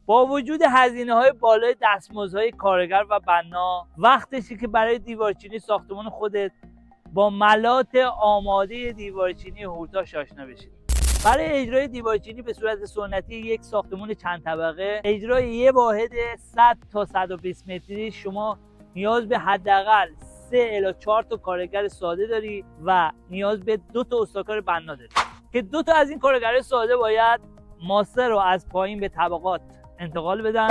با وجود هزینه‌های بالای دستمزدهای کارگر و بنا، وقتشه که برای دیوارچینی ساختمان خودت با ملات آماده دیوارچینی هورتاش آشنا بشید. برای اجرای دیوارچینی به صورت سنتی یک ساختمان چند طبقه، اجرای یک واحد 100 تا 120 متری، شما نیاز به حداقل 3 الی 4 تا کارگر ساده داری و نیاز به 2 تا استاکار بنا داری که 2 تا از این کارگر ساده باید ماسه رو از پایین به طبقات انتقال بدن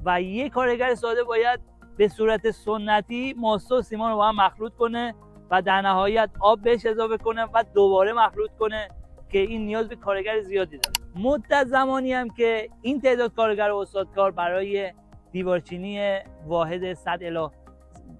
و یک کارگر ساده باید به صورت سنتی ماسه و سیمان رو با هم مخلوط کنه و در نهایت آب بهش اضافه کنه و دوباره مخلوط کنه که این نیاز به کارگر زیادی داره. مدت زمانی هم که این تعداد کارگر و استادکار برای دیوارچینی واحد 100 الی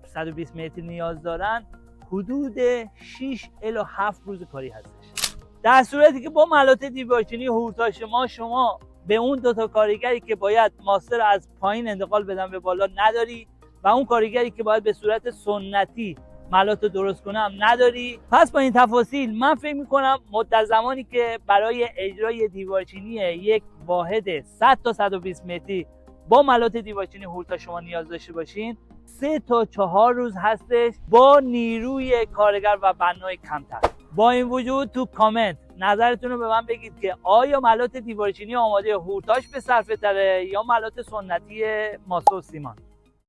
120 متر نیاز دارن، حدود 6 الی 7 روز کاری هستش. در صورتی که با ملات دیوارچینی هورتاش ما شما به اون 2 تا کارگری که باید ماسه رو از پایین انتقال بدن به بالا نداری و اون کارگری که باید به صورت سنتی ملات رو درست کنه هم نداری. پس با این تفاصیل من فکر میکنم مدت زمانی که برای اجرای دیوارچینی یک واحد 100 تا 120 متری با ملات دیوارچینی هورتاش شما نیاز داشته باشین 3 تا 4 روز هستش با نیروی کارگر و بنای کمتر. با این وجود تو کامنت نظرتون رو به من بگید که آیا ملات دیوارچینی آماده هورتاش به صرفه تره یا ملات سنتی ماسه و سیمان.